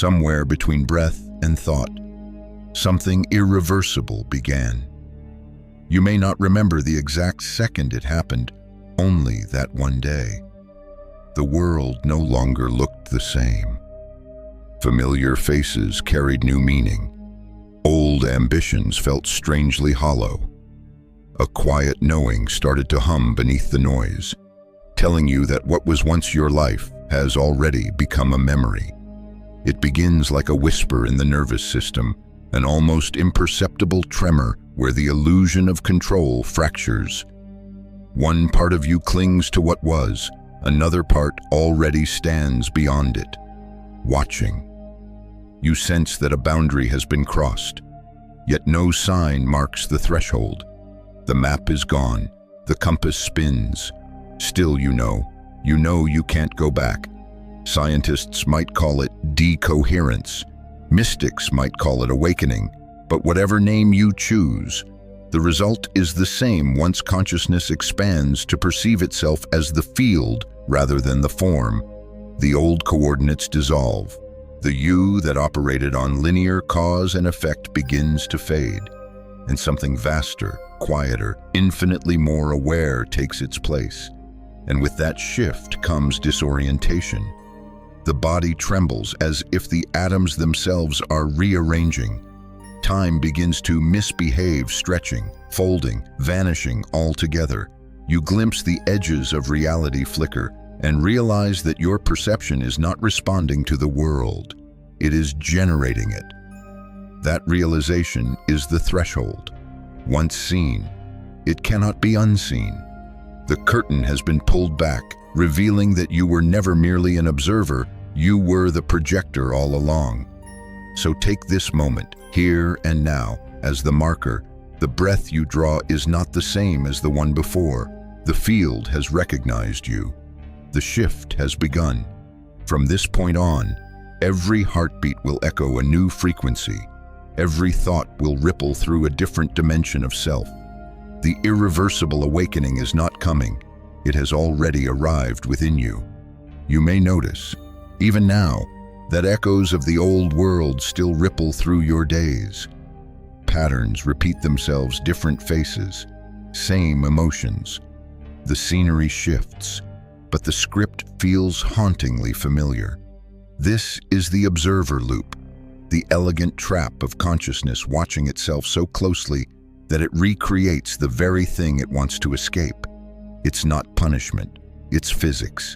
somewhere between breath and thought, something irreversible began. You may not remember the exact second it happened, only that one day. The world no longer looked the same. Familiar faces carried new meaning. Old ambitions felt strangely hollow. A quiet knowing started to hum beneath the noise, telling you that what was once your life has already become a memory. It begins like a whisper in the nervous system, an almost imperceptible tremor where the illusion of control fractures. One part of you clings to what was, another part already stands beyond it, watching. You sense that a boundary has been crossed, yet no sign marks the threshold. The map is gone, the compass spins. Still you know you can't go back. Scientists might call it decoherence. Mystics might call it awakening. But whatever name you choose, the result is the same once consciousness expands to perceive itself as the field rather than the form. The old coordinates dissolve. The you that operated on linear cause and effect begins to fade, and something vaster, quieter, infinitely more aware takes its place. And with that shift comes disorientation. The body trembles as if the atoms themselves are rearranging. Time begins to misbehave, stretching, folding, vanishing altogether. You glimpse the edges of reality flicker and realize that your perception is not responding to the world. It is generating it. That realization is the threshold. Once seen, it cannot be unseen. The curtain has been pulled back, revealing that you were never merely an observer, you were the projector all along. So take this moment, here and now, as the marker. The breath you draw is not the same as the one before. The field has recognized you. The shift has begun. From this point on, every heartbeat will echo a new frequency. Every thought will ripple through a different dimension of self. The irreversible awakening is not coming. It has already arrived within you. You may notice, even now, that echoes of the old world still ripple through your days. Patterns repeat themselves, different faces, same emotions. The scenery shifts, but the script feels hauntingly familiar. This is the observer loop, the elegant trap of consciousness watching itself so closely that it recreates the very thing it wants to escape. It's not punishment, it's physics.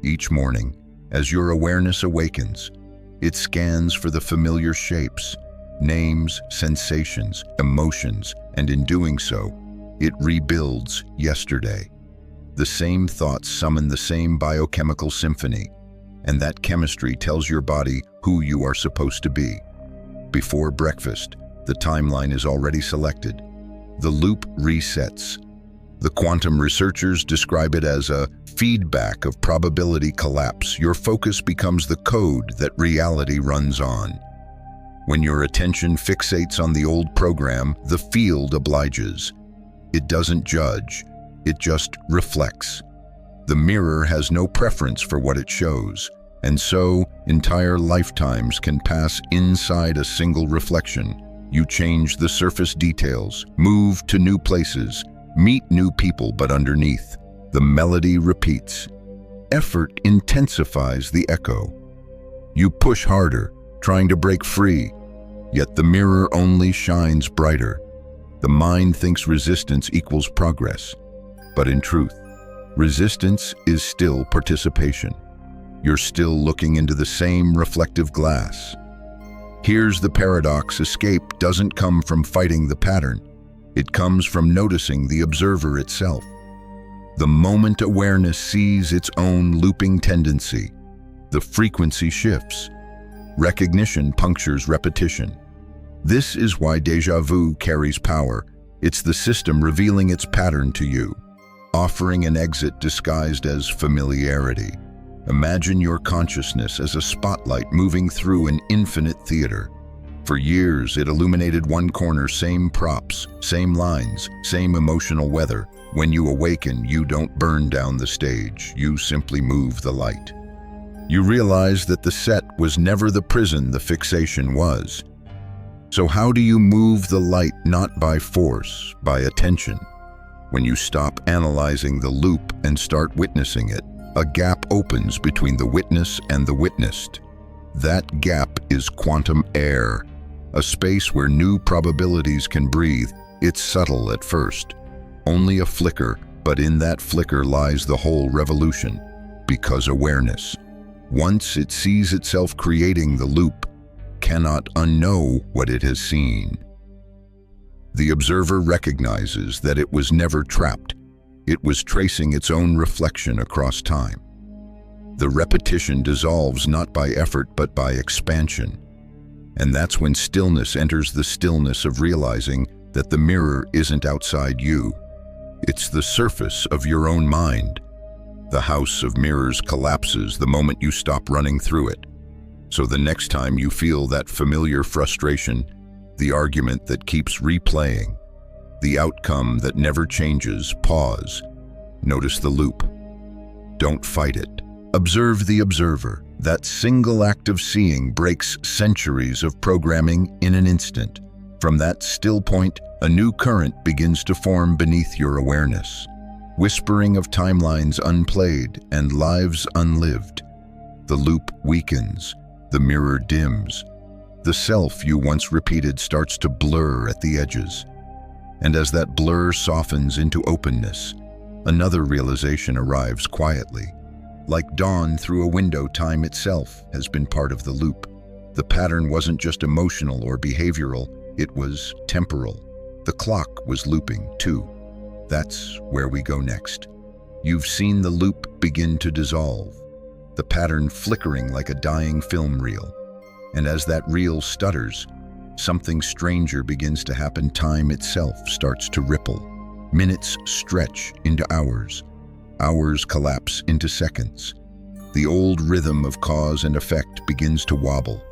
Each morning, as your awareness awakens, it scans for the familiar shapes, names, sensations, emotions, and in doing so, it rebuilds yesterday. The same thoughts summon the same biochemical symphony, and that chemistry tells your body who you are supposed to be. Before breakfast, the timeline is already selected. The loop resets. The quantum researchers describe it as a feedback of probability collapse. Your focus becomes the code that reality runs on. When your attention fixates on the old program, the field obliges. It doesn't judge, it just reflects. The mirror has no preference for what it shows, and so entire lifetimes can pass inside a single reflection. You change the surface details, move to new places, meet new people, but underneath, the melody repeats. Effort intensifies the echo. You push harder, trying to break free, yet the mirror only shines brighter. The mind thinks resistance equals progress, but in truth, resistance is still participation. You're still looking into the same reflective glass. Here's the paradox: escape doesn't come from fighting the pattern. It comes from noticing the observer itself. The moment awareness sees its own looping tendency, the frequency shifts. Recognition punctures repetition. This is why déjà vu carries power. It's the system revealing its pattern to you, offering an exit disguised as familiarity. Imagine your consciousness as a spotlight moving through an infinite theater. For years, it illuminated one corner, same props, same lines, same emotional weather. When you awaken, you don't burn down the stage, you simply move the light. You realize that the set was never the prison the fixation was. So how do you move the light not by force, by attention? When you stop analyzing the loop and start witnessing it, a gap opens between the witness and the witnessed. That gap is quantum air, a space where new probabilities can breathe. It's subtle at first, only a flicker, but in that flicker lies the whole revolution, because awareness, once it sees itself creating the loop, cannot unknow what it has seen. The observer recognizes that it was never trapped. It was tracing its own reflection across time. The repetition dissolves not by effort but by expansion. And that's when stillness enters the stillness of realizing that the mirror isn't outside you. It's the surface of your own mind. The house of mirrors collapses the moment you stop running through it. So the next time you feel that familiar frustration, the argument that keeps replaying, the outcome that never changes, pause. Notice the loop. Don't fight it. Observe the observer. That single act of seeing breaks centuries of programming in an instant. From that still point, a new current begins to form beneath your awareness, whispering of timelines unplayed and lives unlived. The loop weakens, the mirror dims. The self you once repeated starts to blur at the edges. And as that blur softens into openness, another realization arrives quietly. Like dawn through a window, time itself has been part of the loop. The pattern wasn't just emotional or behavioral, it was temporal. The clock was looping, too. That's where we go next. You've seen the loop begin to dissolve, the pattern flickering like a dying film reel. And as that reel stutters, something stranger begins to happen. Time itself starts to ripple. Minutes stretch into hours. Hours collapse into seconds. The old rhythm of cause and effect begins to wobble.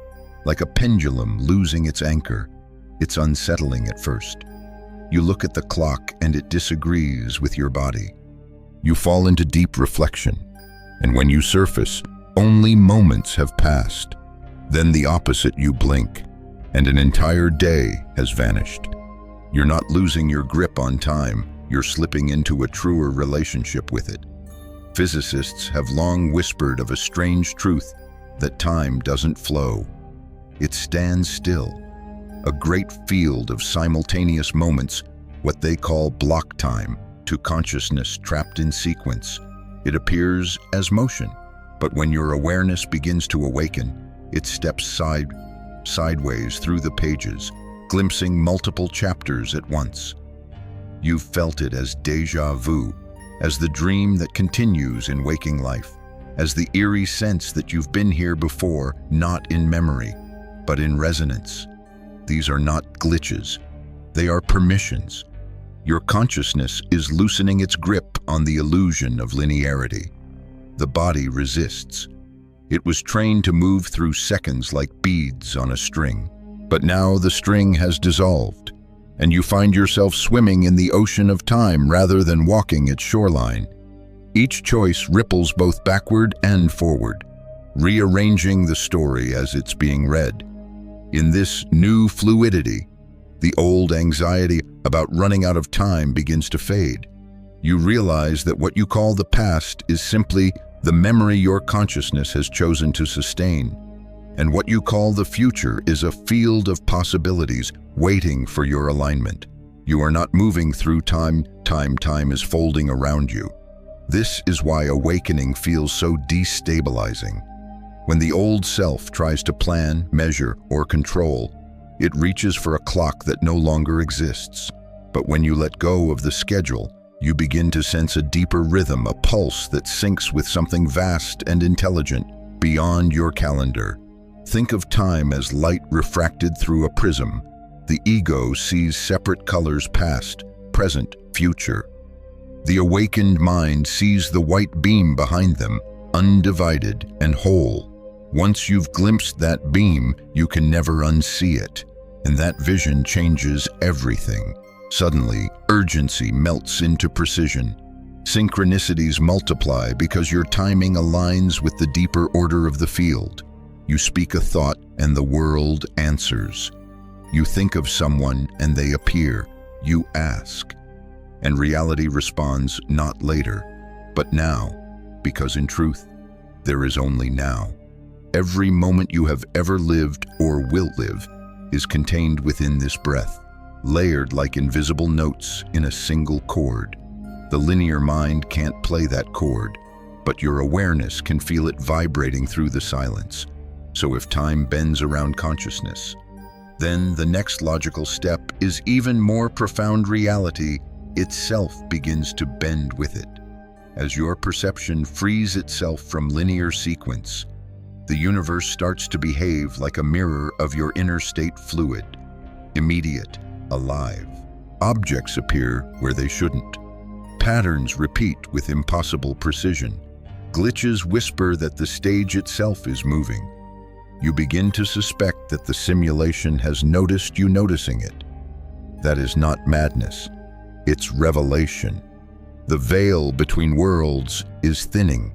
Like a pendulum losing its anchor, it's unsettling at first. You look at the clock and it disagrees with your body. You fall into deep reflection, and when you surface, only moments have passed. Then the opposite, you blink, and an entire day has vanished. You're not losing your grip on time, you're slipping into a truer relationship with it. Physicists have long whispered of a strange truth, that time doesn't flow. It stands still. A great field of simultaneous moments, what they call block time, to consciousness trapped in sequence. It appears as motion, but when your awareness begins to awaken, it steps sideways through the pages, glimpsing multiple chapters at once. You've felt it as déjà vu, as the dream that continues in waking life, as the eerie sense that you've been here before, not in memory, but in resonance. These are not glitches, they are permissions. Your consciousness is loosening its grip on the illusion of linearity. The body resists. It was trained to move through seconds like beads on a string. But now the string has dissolved, and you find yourself swimming in the ocean of time rather than walking its shoreline. Each choice ripples both backward and forward, rearranging the story as it's being read. In this new fluidity, the old anxiety about running out of time begins to fade. You realize that what you call the past is simply the memory your consciousness has chosen to sustain. And what you call the future is a field of possibilities waiting for your alignment. You are not moving through time, time is folding around you. This is why awakening feels so destabilizing. When the old self tries to plan, measure, or control, it reaches for a clock that no longer exists. But when you let go of the schedule, you begin to sense a deeper rhythm, a pulse that syncs with something vast and intelligent beyond your calendar. Think of time as light refracted through a prism. The ego sees separate colors: past, present, future. The awakened mind sees the white beam behind them, undivided and whole. Once you've glimpsed that beam, you can never unsee it, and that vision changes everything. Suddenly, urgency melts into precision. Synchronicities multiply because your timing aligns with the deeper order of the field. You speak a thought and the world answers. You think of someone and they appear. You ask. And reality responds not later, but now, because in truth, there is only now. Every moment you have ever lived or will live is contained within this breath, layered like invisible notes in a single chord. The linear mind can't play that chord, but your awareness can feel it vibrating through the silence. So if time bends around consciousness, then the next logical step is even more profound. Reality itself begins to bend with it. As your perception frees itself from linear sequence, the universe starts to behave like a mirror of your inner state, fluid, immediate, alive. Objects appear where they shouldn't. Patterns repeat with impossible precision. Glitches whisper that the stage itself is moving. You begin to suspect that the simulation has noticed you noticing it. That is not madness. It's revelation. The veil between worlds is thinning.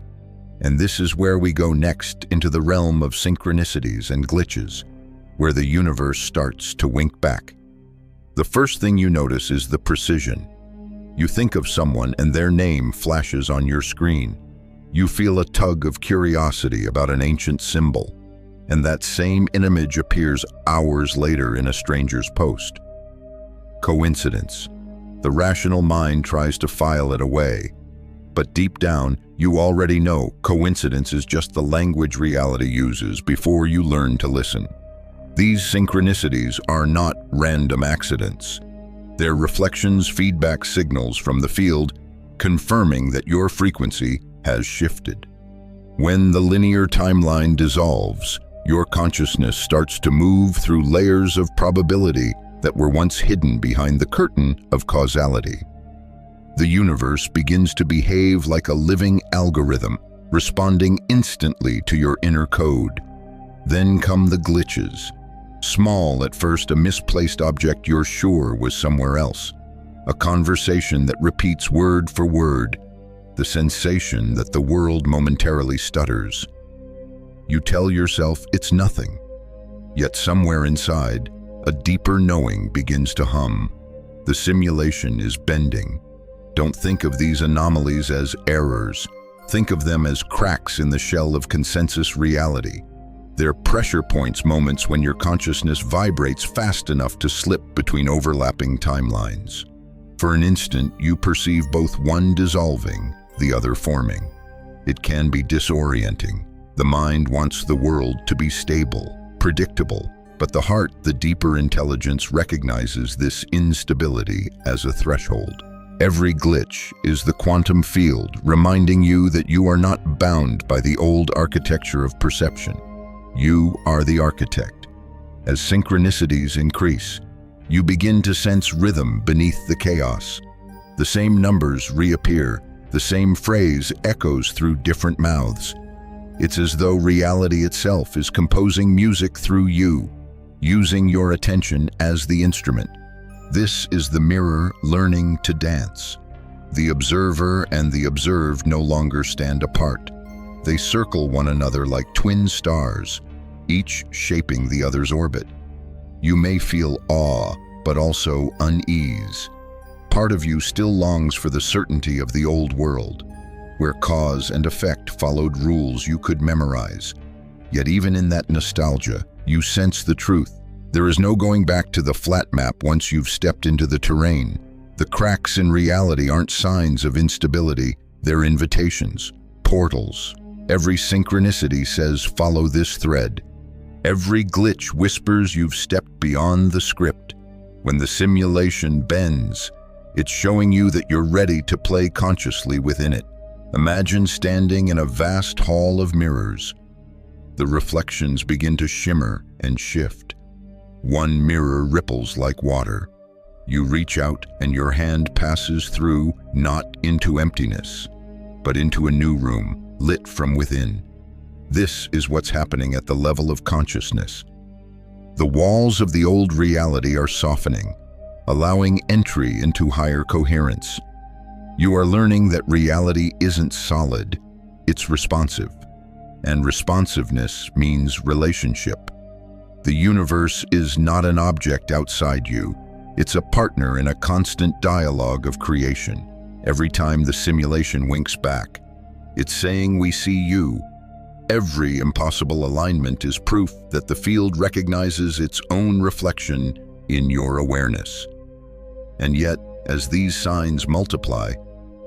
And this is where we go next, into the realm of synchronicities and glitches, where the universe starts to wink back. The first thing you notice is the precision. You think of someone and their name flashes on your screen. You feel a tug of curiosity about an ancient symbol, and that same image appears hours later in a stranger's post. Coincidence. The rational mind tries to file it away, but deep down, you already know coincidence is just the language reality uses before you learn to listen. These synchronicities are not random accidents. They're reflections, feedback signals from the field, confirming that your frequency has shifted. When the linear timeline dissolves, your consciousness starts to move through layers of probability that were once hidden behind the curtain of causality. The universe begins to behave like a living algorithm, responding instantly to your inner code. Then come the glitches. Small at first, a misplaced object you're sure was somewhere else. A conversation that repeats word for word. The sensation that the world momentarily stutters. You tell yourself it's nothing. Yet somewhere inside, a deeper knowing begins to hum. The simulation is bending. Don't think of these anomalies as errors. Think of them as cracks in the shell of consensus reality. They're pressure points, moments when your consciousness vibrates fast enough to slip between overlapping timelines. For an instant, you perceive both one dissolving, the other forming. It can be disorienting. The mind wants the world to be stable, predictable, but the heart, the deeper intelligence, recognizes this instability as a threshold. Every glitch is the quantum field reminding you that you are not bound by the old architecture of perception. You are the architect. As synchronicities increase, you begin to sense rhythm beneath the chaos. The same numbers reappear, the same phrase echoes through different mouths. It's as though reality itself is composing music through you, using your attention as the instrument. This is the mirror learning to dance. The observer and the observed no longer stand apart. They circle one another like twin stars, each shaping the other's orbit. You may feel awe, but also unease. Part of you still longs for the certainty of the old world, where cause and effect followed rules you could memorize. Yet even in that nostalgia, you sense the truth. There is no going back to the flat map once you've stepped into the terrain. The cracks in reality aren't signs of instability, they're invitations, portals. Every synchronicity says, follow this thread. Every glitch whispers you've stepped beyond the script. When the simulation bends, it's showing you that you're ready to play consciously within it. Imagine standing in a vast hall of mirrors. The reflections begin to shimmer and shift. One mirror ripples like water. You reach out and your hand passes through, not into emptiness, but into a new room, lit from within. This is what's happening at the level of consciousness. The walls of the old reality are softening, allowing entry into higher coherence. You are learning that reality isn't solid, it's responsive. And responsiveness means relationship. The universe is not an object outside you. It's a partner in a constant dialogue of creation. Every time the simulation winks back, it's saying we see you. Every impossible alignment is proof that the field recognizes its own reflection in your awareness. And yet, as these signs multiply,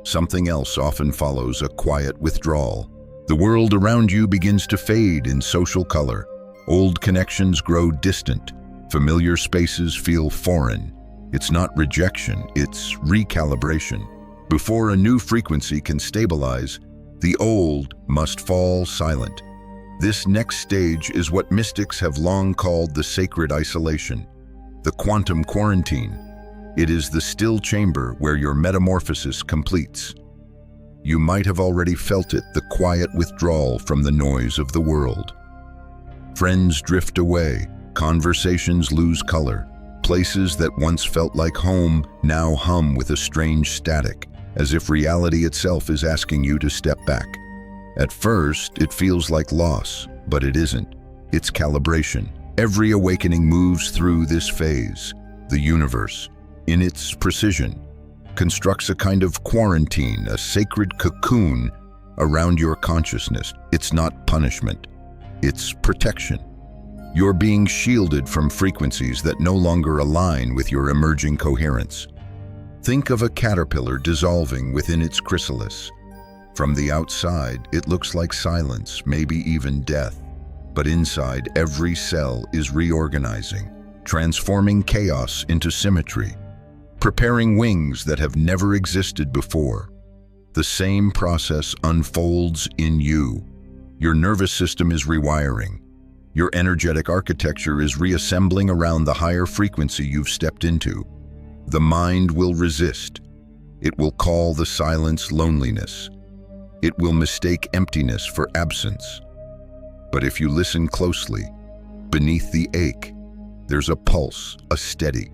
something else often follows: a quiet withdrawal. The world around you begins to fade in social color. Old connections grow distant. Familiar spaces feel foreign. It's not rejection, it's recalibration. Before a new frequency can stabilize, the old must fall silent. This next stage is what mystics have long called the sacred isolation, the quantum quarantine. It is the still chamber where your metamorphosis completes. You might have already felt it, the quiet withdrawal from the noise of the world. Friends drift away, conversations lose color. Places that once felt like home now hum with a strange static, as if reality itself is asking you to step back. At first, it feels like loss, but it isn't. It's calibration. Every awakening moves through this phase. The universe, in its precision, constructs a kind of quarantine, a sacred cocoon around your consciousness. It's not punishment, it's protection. You're being shielded from frequencies that no longer align with your emerging coherence. Think of a caterpillar dissolving within its chrysalis. From the outside, it looks like silence, maybe even death. But inside, every cell is reorganizing, transforming chaos into symmetry, preparing wings that have never existed before. The same process unfolds in you. Your nervous system is rewiring. Your energetic architecture is reassembling around the higher frequency you've stepped into. The mind will resist. It will call the silence loneliness. It will mistake emptiness for absence. But if you listen closely, beneath the ache, there's a pulse, a steady,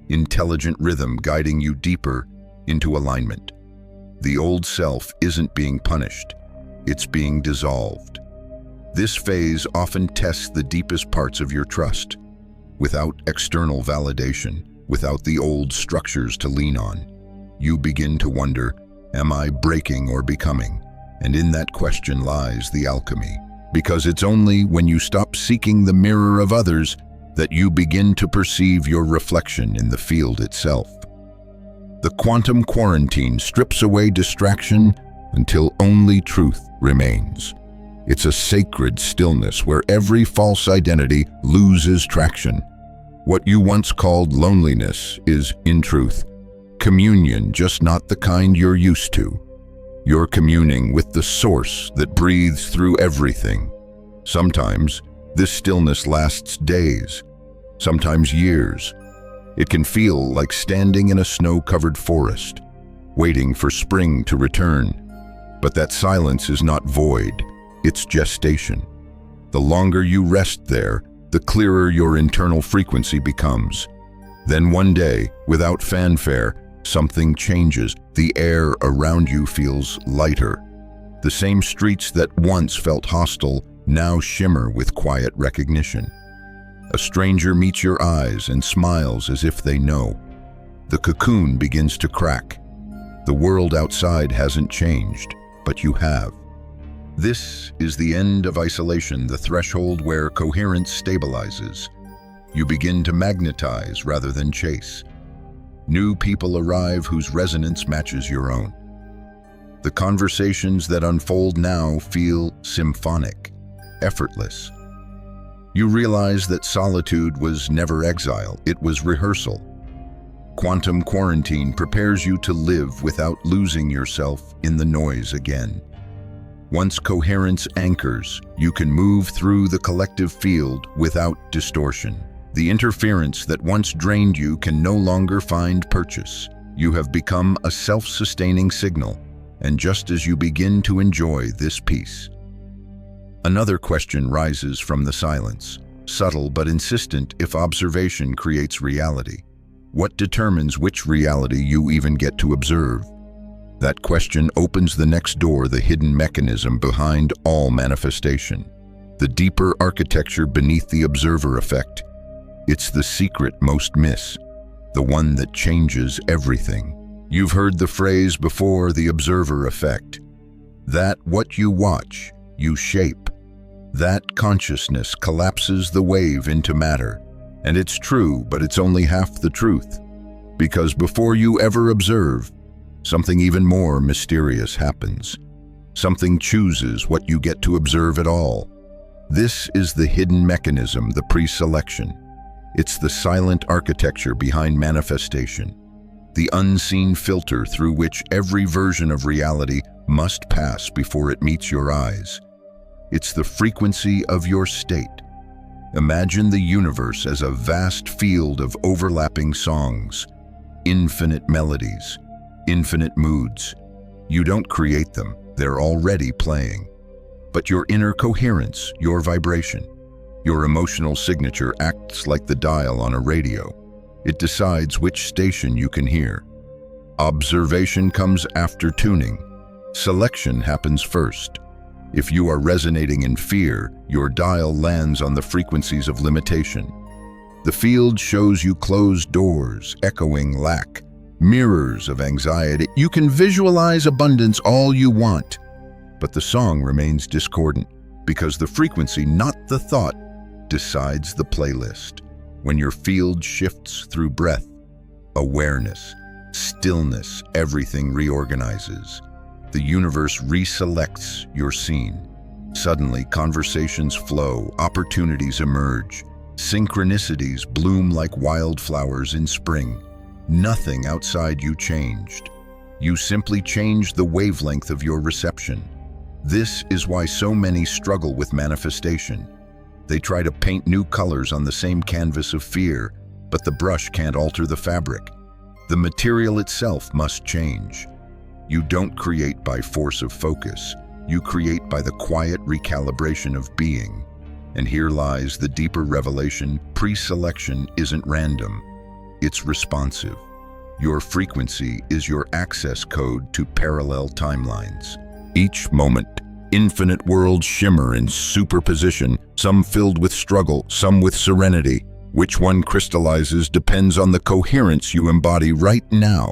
intelligent rhythm guiding you deeper into alignment. The old self isn't being punished, it's being dissolved. This phase often tests the deepest parts of your trust. Without external validation, without the old structures to lean on, you begin to wonder, am I breaking or becoming? And in that question lies the alchemy. Because it's only when you stop seeking the mirror of others that you begin to perceive your reflection in the field itself. The quantum quarantine strips away distraction until only truth remains. It's a sacred stillness where every false identity loses traction. What you once called loneliness is, in truth, communion, just not the kind you're used to. You're communing with the source that breathes through everything. Sometimes, this stillness lasts days, sometimes years. It can feel like standing in a snow-covered forest, waiting for spring to return. But that silence is not void, it's gestation. The longer you rest there, the clearer your internal frequency becomes. Then one day, without fanfare, something changes. The air around you feels lighter. The same streets that once felt hostile now shimmer with quiet recognition. A stranger meets your eyes and smiles as if they know. The cocoon begins to crack. The world outside hasn't changed, but you have. This is the end of isolation, the threshold where coherence stabilizes. You begin to magnetize rather than chase. New people arrive whose resonance matches your own. The conversations that unfold now feel symphonic, effortless. You realize that solitude was never exile, it was rehearsal. Quantum quarantine prepares you to live without losing yourself in the noise again. Once coherence anchors, you can move through the collective field without distortion. The interference that once drained you can no longer find purchase. You have become a self-sustaining signal, and just as you begin to enjoy this peace, another question rises from the silence, subtle but insistent. If observation creates reality, what determines which reality you even get to observe? That question opens the next door, the hidden mechanism behind all manifestation. The deeper architecture beneath the observer effect. It's the secret most miss, the one that changes everything. You've heard the phrase before, the observer effect. That what you watch, you shape. That consciousness collapses the wave into matter. And it's true, but it's only half the truth. Because before you ever observe, something even more mysterious happens. Something chooses what you get to observe at all. This is the hidden mechanism, the pre-selection. It's the silent architecture behind manifestation. The unseen filter through which every version of reality must pass before it meets your eyes. It's the frequency of your state. Imagine the universe as a vast field of overlapping songs, infinite melodies, infinite moods. You don't create them, they're already playing. But your inner coherence, your vibration, your emotional signature acts like the dial on a radio. It decides which station you can hear. Observation comes after tuning. Selection happens first. If you are resonating in fear, your dial lands on the frequencies of limitation. The field shows you closed doors, echoing lack, mirrors of anxiety. You can visualize abundance all you want, but the song remains discordant because the frequency, not the thought, decides the playlist. When your field shifts through breath, awareness, stillness, everything reorganizes. The universe reselects your scene. Suddenly, conversations flow, opportunities emerge, synchronicities bloom like wildflowers in spring. Nothing outside you changed. You simply changed the wavelength of your reception. This is why so many struggle with manifestation. They try to paint new colors on the same canvas of fear, but the brush can't alter the fabric. The material itself must change. You don't create by force of focus. You create by the quiet recalibration of being. And here lies the deeper revelation: pre-selection isn't random. It's responsive. Your frequency is your access code to parallel timelines. Each moment, infinite worlds shimmer in superposition, some filled with struggle, some with serenity. Which one crystallizes depends on the coherence you embody right now.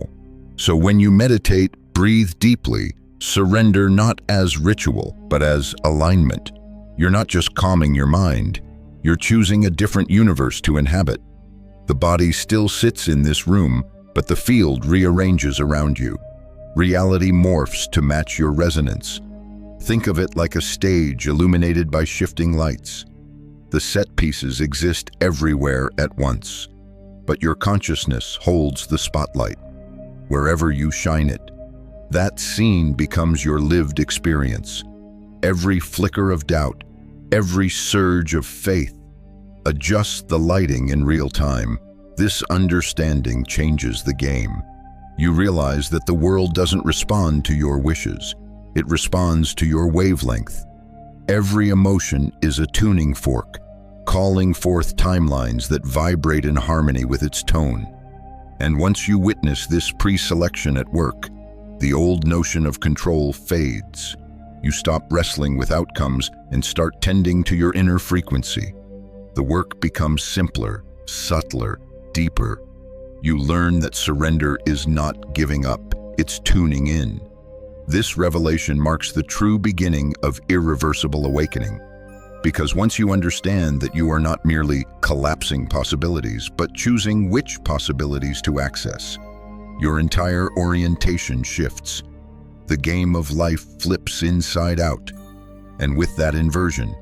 So when you meditate, breathe deeply, surrender not as ritual, but as alignment. You're not just calming your mind, you're choosing a different universe to inhabit. The body still sits in this room, but the field rearranges around you. Reality morphs to match your resonance. Think of it like a stage illuminated by shifting lights. The set pieces exist everywhere at once, but your consciousness holds the spotlight. Wherever you shine it, that scene becomes your lived experience. Every flicker of doubt, every surge of faith, adjusts the lighting in real time. This understanding changes the game. You realize that the world doesn't respond to your wishes. It responds to your wavelength. Every emotion is a tuning fork, calling forth timelines that vibrate in harmony with its tone. And once you witness this pre-selection at work, the old notion of control fades. You stop wrestling with outcomes and start tending to your inner frequency. The work becomes simpler, subtler, deeper. You learn that surrender is not giving up, it's tuning in. This revelation marks the true beginning of irreversible awakening. Because once you understand that you are not merely collapsing possibilities, but choosing which possibilities to access, your entire orientation shifts. The game of life flips inside out. And with that inversion,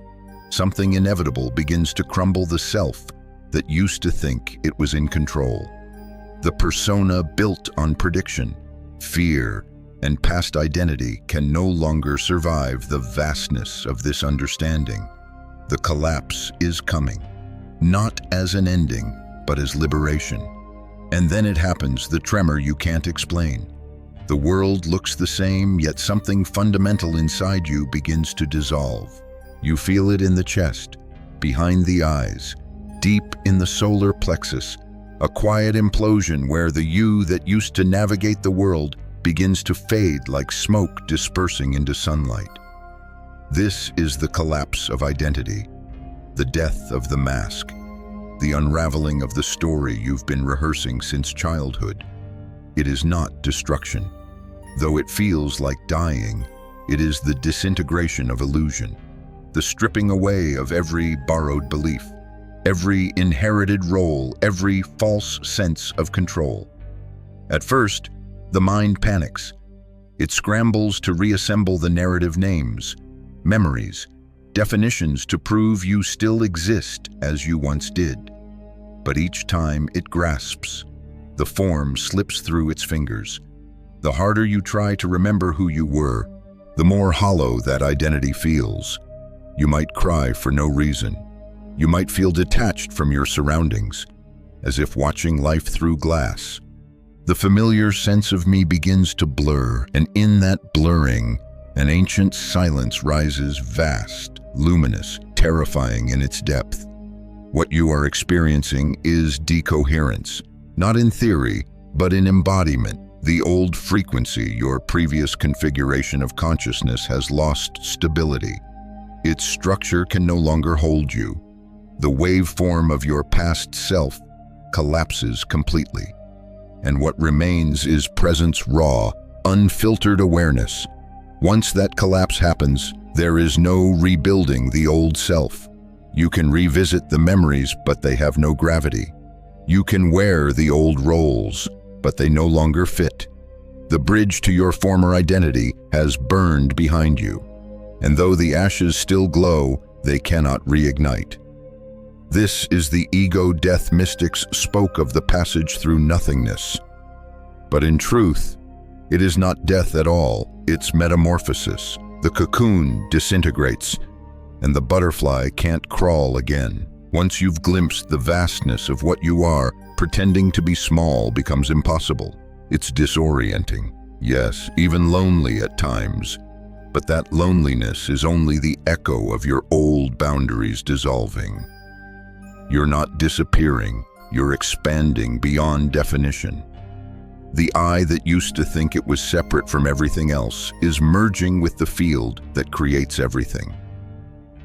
something inevitable begins to crumble. The self that used to think it was in control. The persona built on prediction, fear, and past identity can no longer survive the vastness of this understanding. The collapse is coming, not as an ending, but as liberation. And then it happens, the tremor you can't explain. The world looks the same, yet something fundamental inside you begins to dissolve. You feel it in the chest, behind the eyes, deep in the solar plexus, a quiet implosion where the you that used to navigate the world begins to fade like smoke dispersing into sunlight. This is the collapse of identity, the death of the mask, the unraveling of the story you've been rehearsing since childhood. It is not destruction. Though it feels like dying, it is the disintegration of illusion, the stripping away of every borrowed belief, every inherited role, every false sense of control. At first, the mind panics. It scrambles to reassemble the narrative names, memories, definitions to prove you still exist as you once did. But each time it grasps, the form slips through its fingers. The harder you try to remember who you were, the more hollow that identity feels. You might cry for no reason. You might feel detached from your surroundings, as if watching life through glass. The familiar sense of me begins to blur, and in that blurring, an ancient silence rises vast, luminous, terrifying in its depth. What you are experiencing is decoherence, not in theory, but in embodiment. The old frequency, your previous configuration of consciousness, has lost stability. Its structure can no longer hold you. The waveform of your past self collapses completely. And what remains is presence, raw, unfiltered awareness. Once that collapse happens, there is no rebuilding the old self. You can revisit the memories, but they have no gravity. You can wear the old roles, but they no longer fit. The bridge to your former identity has burned behind you, and though the ashes still glow, they cannot reignite. This is the ego death mystics spoke of, the passage through nothingness. But in truth, it is not death at all, it's metamorphosis. The cocoon disintegrates, and the butterfly can't crawl again. Once you've glimpsed the vastness of what you are, pretending to be small becomes impossible. It's disorienting, yes, even lonely at times. But that loneliness is only the echo of your old boundaries dissolving. You're not disappearing, you're expanding beyond definition. The I that used to think it was separate from everything else is merging with the field that creates everything.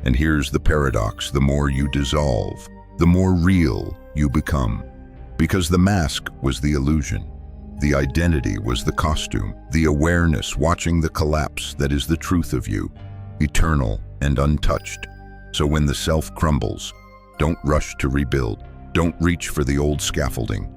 And here's the paradox: the more you dissolve, the more real you become. Because the mask was the illusion, the identity was the costume, the awareness watching the collapse that is the truth of you, eternal and untouched. So when the self crumbles, don't rush to rebuild. Don't reach for the old scaffolding.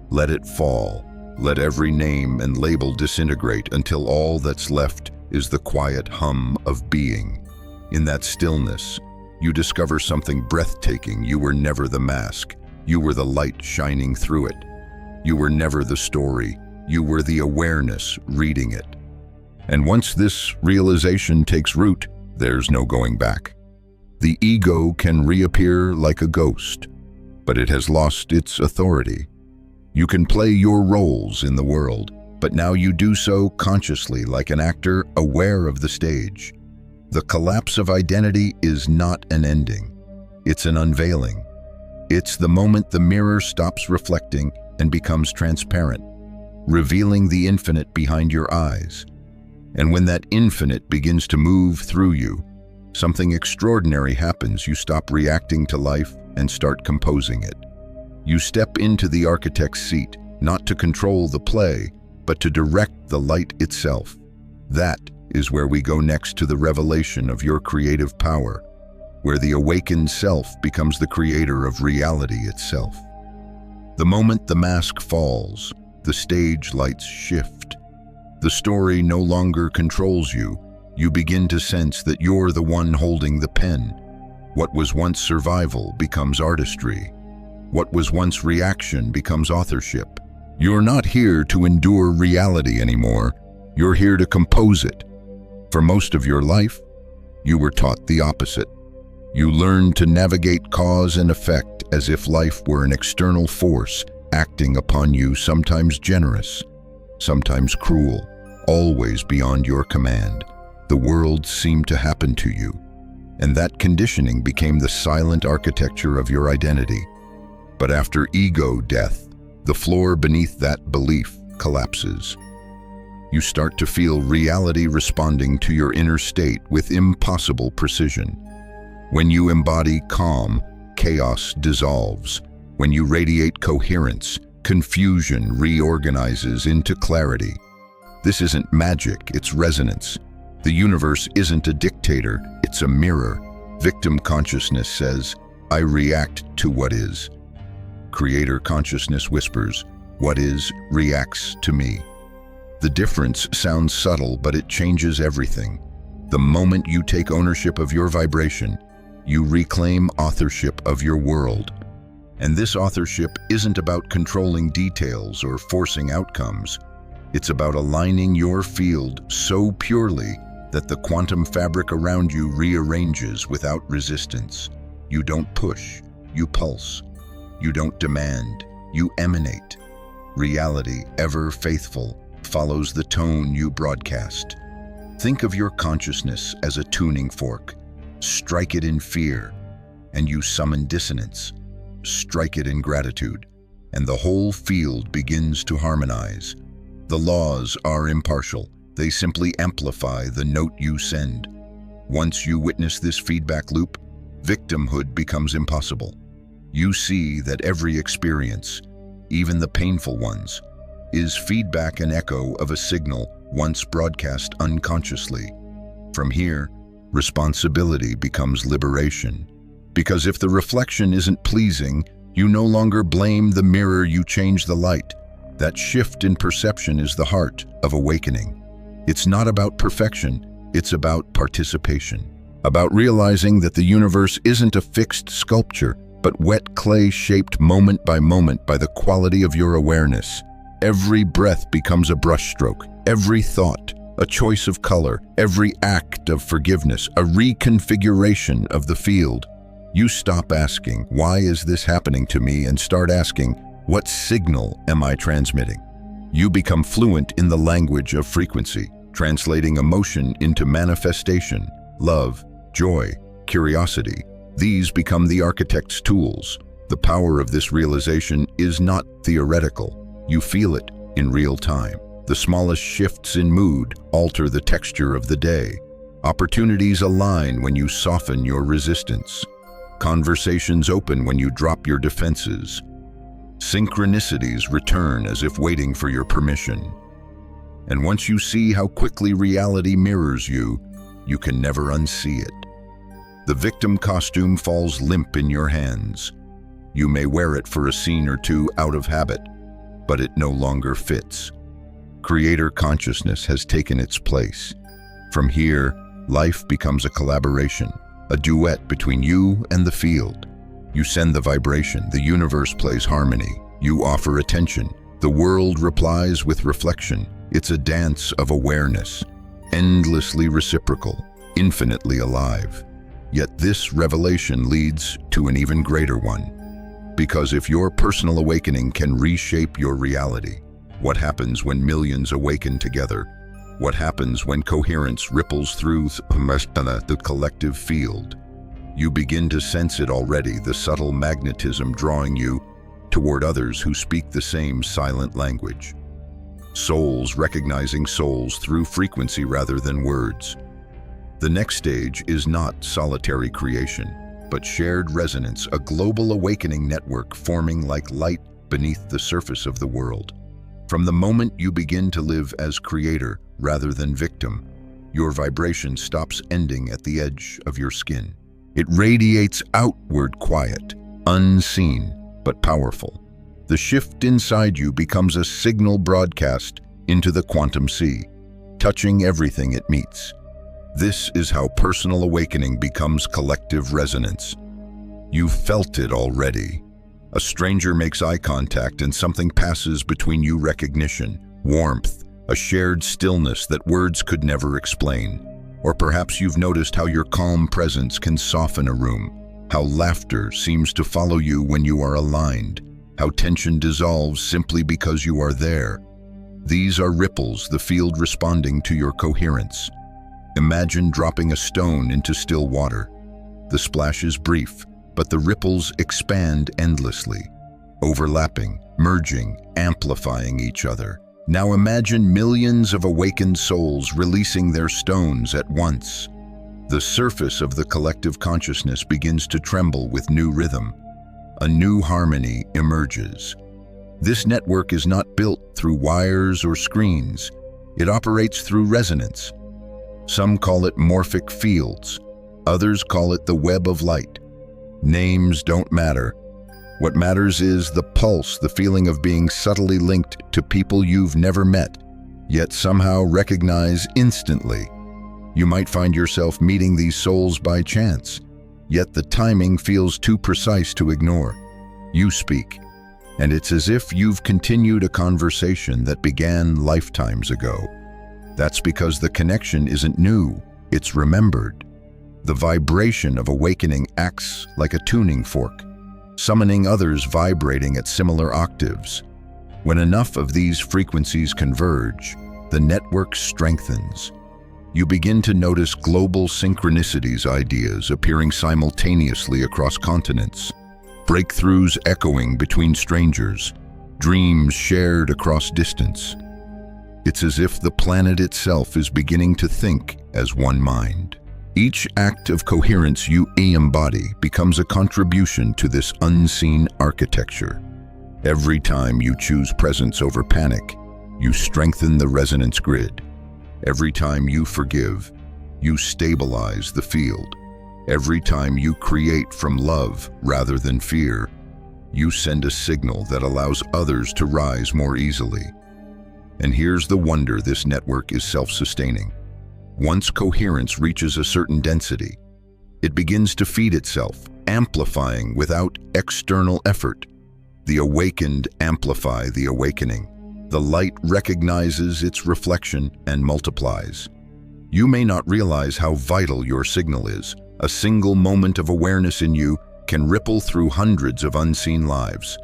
Let it fall. Let every name and label disintegrate until all that's left is the quiet hum of being. In that stillness, you discover something breathtaking. You were never the mask. You were the light shining through it. You were never the story. You were the awareness reading it. And once this realization takes root, there's no going back. The ego can reappear like a ghost, but it has lost its authority. You can play your roles in the world, but now you do so consciously, like an actor aware of the stage. The collapse of identity is not an ending. It's an unveiling. It's the moment the mirror stops reflecting and becomes transparent, revealing the infinite behind your eyes. And when that infinite begins to move through you, something extraordinary happens. You stop reacting to life and start composing it. You step into the architect's seat, not to control the play, but to direct the light itself. That is where we go next, to the revelation of your creative power, where the awakened self becomes the creator of reality itself. The moment the mask falls, the stage lights shift. The story no longer controls you. You begin to sense that you're the one holding the pen. What was once survival becomes artistry. What was once reaction becomes authorship. You're not here to endure reality anymore. You're here to compose it. For most of your life, you were taught the opposite. You learned to navigate cause and effect as if life were an external force acting upon you, sometimes generous, sometimes cruel, always beyond your command. The world seemed to happen to you, and that conditioning became the silent architecture of your identity. But after ego death, the floor beneath that belief collapses. you start to feel reality responding to your inner state with impossible precision. When you embody calm, chaos dissolves. When you radiate coherence, confusion reorganizes into clarity. This isn't magic, it's resonance. The universe isn't a dictator, it's a mirror. Victim consciousness says, I react to what is. Creator consciousness whispers, what is reacts to me. The difference sounds subtle, but it changes everything. The moment you take ownership of your vibration, you reclaim authorship of your world. And this authorship isn't about controlling details or forcing outcomes. It's about aligning your field so purely that the quantum fabric around you rearranges without resistance. You don't push, you pulse. You don't demand, you emanate. Reality, ever faithful, follows the tone you broadcast. Think of your consciousness as a tuning fork. Strike it in fear, and you summon dissonance. Strike it in gratitude, and the whole field begins to harmonize. The laws are impartial. They simply amplify the note you send. Once you witness this feedback loop, victimhood becomes impossible. You see that every experience, even the painful ones, is feedback and echo of a signal once broadcast unconsciously. From here, responsibility becomes liberation. Because if the reflection isn't pleasing, you no longer blame the mirror, you change the light. That shift in perception is the heart of awakening. It's not about perfection, it's about participation. About realizing that the universe isn't a fixed sculpture, but wet clay shaped moment by the quality of your awareness. Every breath becomes a brushstroke, every thought a choice of color, every act of forgiveness, a reconfiguration of the field. You stop asking, why is this happening to me, and start asking, what signal am I transmitting? You become fluent in the language of frequency, translating emotion into manifestation, love, joy, curiosity. These become the architect's tools. The power of this realization is not theoretical. You feel it in real time. The smallest shifts in mood alter the texture of the day. Opportunities align when you soften your resistance. Conversations open when you drop your defenses. Synchronicities return as if waiting for your permission. And once you see how quickly reality mirrors you, you can never unsee it. The victim costume falls limp in your hands. You may wear it for a scene or two out of habit, but it no longer fits. Creator consciousness has taken its place. From here, life becomes a collaboration, a duet between you and the field. You send the vibration, the universe plays harmony. You offer attention, the world replies with reflection. It's a dance of awareness, endlessly reciprocal, infinitely alive. Yet this revelation leads to an even greater one. Because if your personal awakening can reshape your reality, what happens when millions awaken together? What happens when coherence ripples through the collective field? You begin to sense it already, the subtle magnetism drawing you toward others who speak the same silent language. Souls recognizing souls through frequency rather than words. The next stage is not solitary creation, but shared resonance, a global awakening network forming like light beneath the surface of the world. From the moment you begin to live as creator rather than victim, your vibration stops ending at the edge of your skin. It radiates outward, quiet, unseen, but powerful. The shift inside you becomes a signal broadcast into the quantum sea, touching everything it meets. This is how personal awakening becomes collective resonance. You've felt it already. A stranger makes eye contact and something passes between you: recognition, warmth, a shared stillness that words could never explain. Or perhaps you've noticed how your calm presence can soften a room, how laughter seems to follow you when you are aligned, how tension dissolves simply because you are there. These are ripples, the field responding to your coherence. Imagine dropping a stone into still water. The splash is brief, but the ripples expand endlessly, overlapping, merging, amplifying each other. Now imagine millions of awakened souls releasing their stones at once. The surface of the collective consciousness begins to tremble with new rhythm. A new harmony emerges. This network is not built through wires or screens. It operates through resonance. Some call it morphic fields. Others call it the web of light. Names don't matter. What matters is the pulse, the feeling of being subtly linked to people you've never met, yet somehow recognize instantly. You might find yourself meeting these souls by chance, yet the timing feels too precise to ignore. You speak, and it's as if you've continued a conversation that began lifetimes ago. That's because the connection isn't new, it's remembered. The vibration of awakening acts like a tuning fork, summoning others vibrating at similar octaves. When enough of these frequencies converge, the network strengthens. You begin to notice global synchronicities ideas appearing simultaneously across continents, breakthroughs echoing between strangers, dreams shared across distance. It's as if the planet itself is beginning to think as one mind. Each act of coherence you embody becomes a contribution to this unseen architecture. Every time you choose presence over panic, you strengthen the resonance grid. Every time you forgive, you stabilize the field. Every time you create from love rather than fear, you send a signal that allows others to rise more easily. And here's the wonder: this network is self-sustaining. Once coherence reaches a certain density, it begins to feed itself, amplifying without external effort. The awakened amplify the awakening. The light recognizes its reflection and multiplies. You may not realize how vital your signal is. A single moment of awareness in you can ripple through hundreds of unseen lives.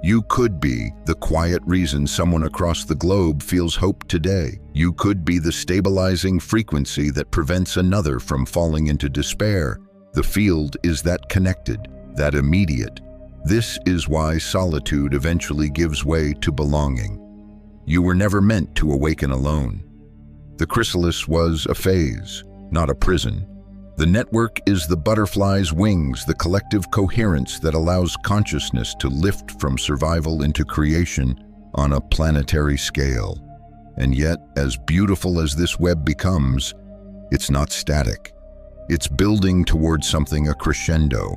You could be the quiet reason someone across the globe feels hope today. You could be the stabilizing frequency that prevents another from falling into despair. The field is that connected, that immediate. This is why solitude eventually gives way to belonging. You were never meant to awaken alone. The chrysalis was a phase, not a prison. The network is the butterfly's wings, the collective coherence that allows consciousness to lift from survival into creation on a planetary scale. And yet, as beautiful as this web becomes, it's not static. It's building towards something, a crescendo,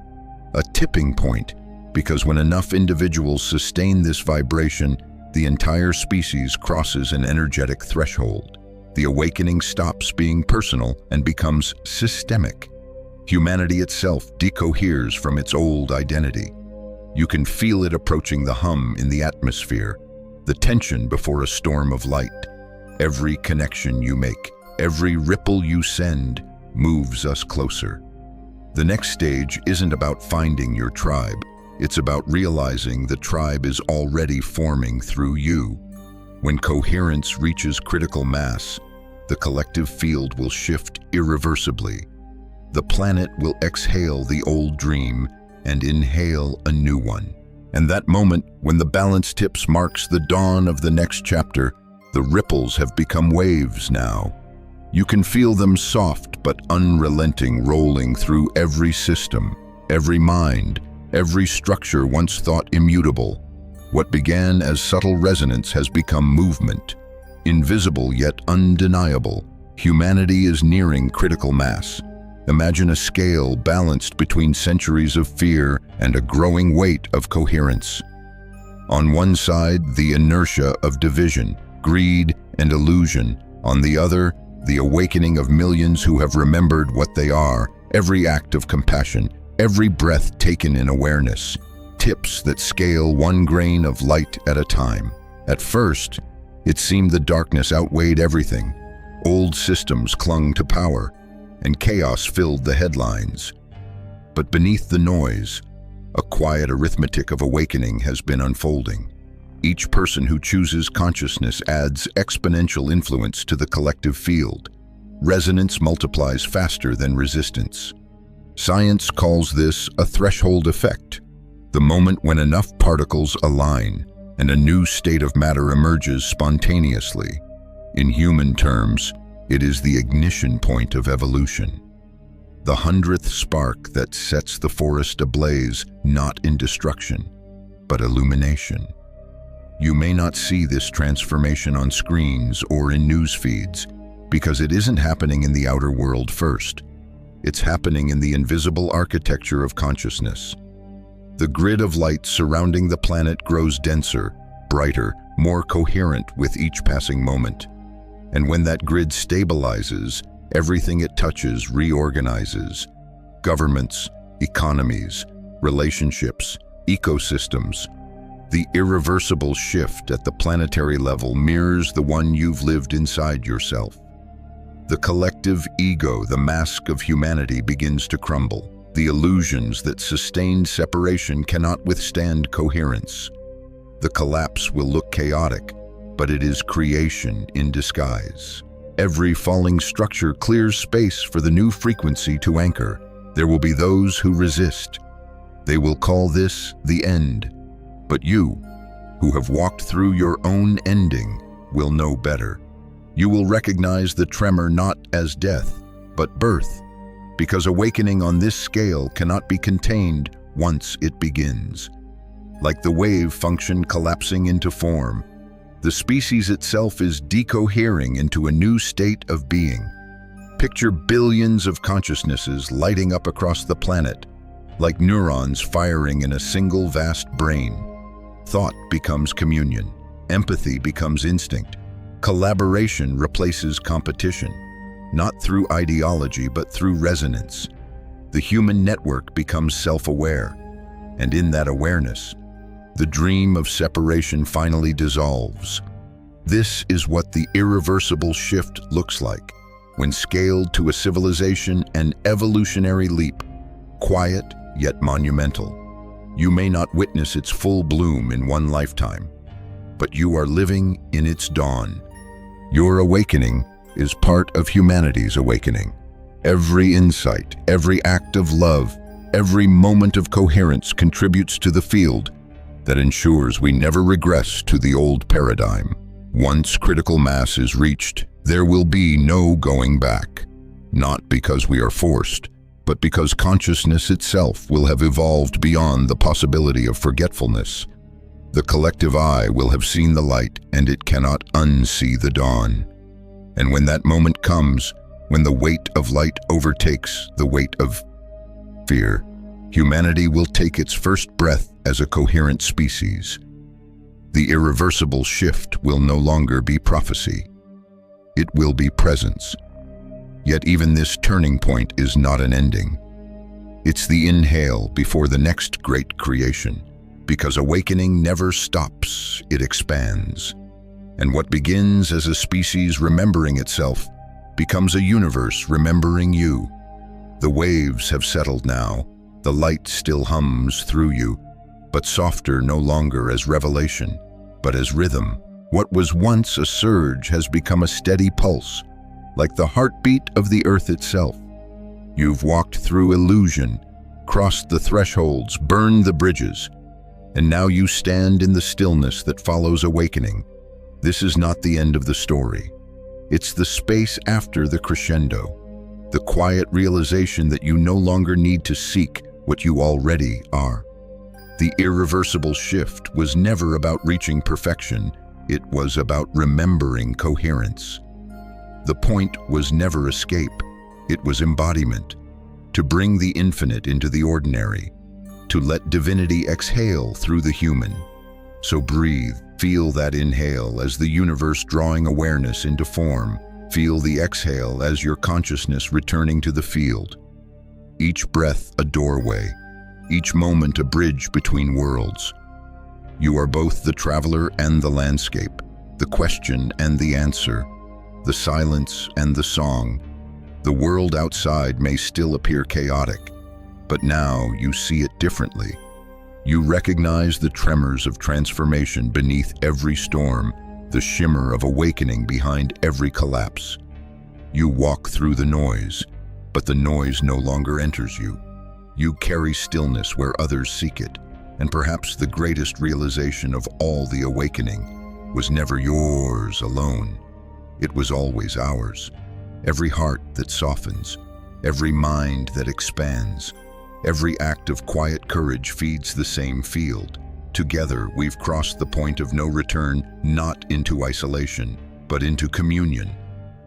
a tipping point, because when enough individuals sustain this vibration, the entire species crosses an energetic threshold. The awakening stops being personal and becomes systemic. Humanity itself decoheres from its old identity. You can feel it approaching, the hum in the atmosphere, the tension before a storm of light. Every connection you make, every ripple you send, moves us closer. The next stage isn't about finding your tribe. It's about realizing the tribe is already forming through you. When coherence reaches critical mass, the collective field will shift irreversibly. The planet will exhale the old dream and inhale a new one. And that moment, when the balance tips, marks the dawn of the next chapter. The ripples have become waves now. You can feel them, soft but unrelenting, rolling through every system, every mind, every structure once thought immutable. What began as subtle resonance has become movement. Invisible yet undeniable, humanity is nearing critical mass. Imagine a scale balanced between centuries of fear and a growing weight of coherence. On one side, the inertia of division, greed, and illusion. On the other, the awakening of millions who have remembered what they are, every act of compassion, every breath taken in awareness, tips that scale one grain of light at a time. At first, it seemed the darkness outweighed everything. Old systems clung to power, and chaos filled the headlines. But beneath the noise, a quiet arithmetic of awakening has been unfolding. Each person who chooses consciousness adds exponential influence to the collective field. Resonance multiplies faster than resistance. Science calls this a threshold effect, the moment when enough particles align, and a new state of matter emerges spontaneously. In human terms, it is the ignition point of evolution. The 100th spark that sets the forest ablaze, not in destruction, but illumination. You may not see this transformation on screens or in news feeds, because it isn't happening in the outer world first. It's happening in the invisible architecture of consciousness. The grid of light surrounding the planet grows denser, brighter, more coherent with each passing moment. And when that grid stabilizes, everything it touches reorganizes. Governments, economies, relationships, ecosystems. The irreversible shift at the planetary level mirrors the one you've lived inside yourself. The collective ego, the mask of humanity, begins to crumble. The illusions that sustained separation cannot withstand coherence. The collapse will look chaotic, but it is creation in disguise. Every falling structure clears space for the new frequency to anchor. There will be those who resist. They will call this the end. But you, who have walked through your own ending, will know better. You will recognize the tremor not as death, but birth, because awakening on this scale cannot be contained once it begins. Like the wave function collapsing into form, the species itself is decohering into a new state of being. Picture billions of consciousnesses lighting up across the planet, like neurons firing in a single vast brain. Thought becomes communion. Empathy becomes instinct. Collaboration replaces competition, not through ideology but through resonance. The human network becomes self-aware, and in that awareness, the dream of separation finally dissolves. This is what the irreversible shift looks like, when scaled to a civilization and evolutionary leap, quiet yet monumental. You may not witness its full bloom in one lifetime, but you are living in its dawn. Your awakening is part of humanity's awakening. Every insight, every act of love, every moment of coherence contributes to the field that ensures we never regress to the old paradigm. Once critical mass is reached, there will be no going back. Not because we are forced, but because consciousness itself will have evolved beyond the possibility of forgetfulness. The collective eye will have seen the light, and it cannot unsee the dawn. And when that moment comes, when the weight of light overtakes the weight of fear, humanity will take its first breath as a coherent species. The irreversible shift will no longer be prophecy. It will be presence. Yet even this turning point is not an ending. It's the inhale before the next great creation, because awakening never stops, it expands. And what begins as a species remembering itself becomes a universe remembering you. The waves have settled now. The light still hums through you, but softer no longer as revelation, but as rhythm. What was once a surge has become a steady pulse, like the heartbeat of the earth itself. You've walked through illusion, crossed the thresholds, burned the bridges, and now you stand in the stillness that follows awakening. This is not the end of the story. It's the space after the crescendo, the quiet realization that you no longer need to seek what you already are. The irreversible shift was never about reaching perfection. It was about remembering coherence. The point was never escape. It was embodiment. To bring the infinite into the ordinary. To let divinity exhale through the human. So breathe, feel that inhale as the universe drawing awareness into form. Feel the exhale as your consciousness returning to the field. Each breath a doorway, each moment a bridge between worlds. You are both the traveler and the landscape, the question and the answer, the silence and the song. The world outside may still appear chaotic, but now you see it differently. You recognize the tremors of transformation beneath every storm, the shimmer of awakening behind every collapse. You walk through the noise, but the noise no longer enters you. You carry stillness where others seek it. And perhaps the greatest realization of all the awakening was never yours alone. It was always ours. Every heart that softens, every mind that expands, every act of quiet courage feeds the same field. Together, we've crossed the point of no return, not into isolation, but into communion.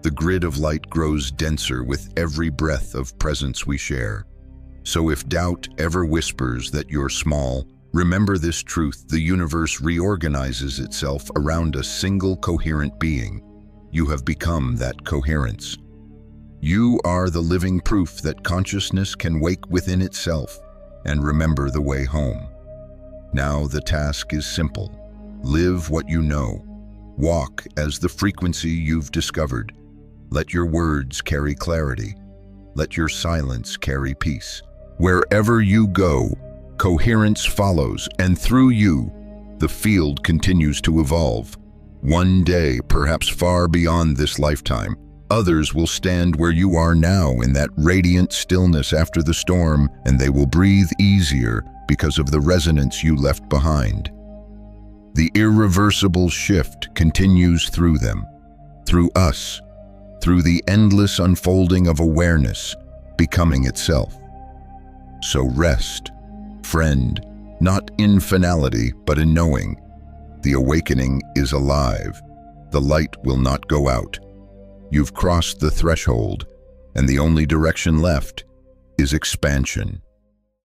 The grid of light grows denser with every breath of presence we share. So if doubt ever whispers that you're small, remember this truth: the universe reorganizes itself around a single coherent being. You have become that coherence. You are the living proof that consciousness can wake within itself and remember the way home. Now the task is simple. Live what you know. Walk as the frequency you've discovered. Let your words carry clarity. Let your silence carry peace. Wherever you go, coherence follows, and through you, the field continues to evolve. One day, perhaps far beyond this lifetime, others will stand where you are now in that radiant stillness after the storm, and they will breathe easier because of the resonance you left behind. The irreversible shift continues through them, through us, through the endless unfolding of awareness, becoming itself. So rest, friend, not in finality, but in knowing. The awakening is alive. The light will not go out. You've crossed the threshold, and the only direction left is expansion.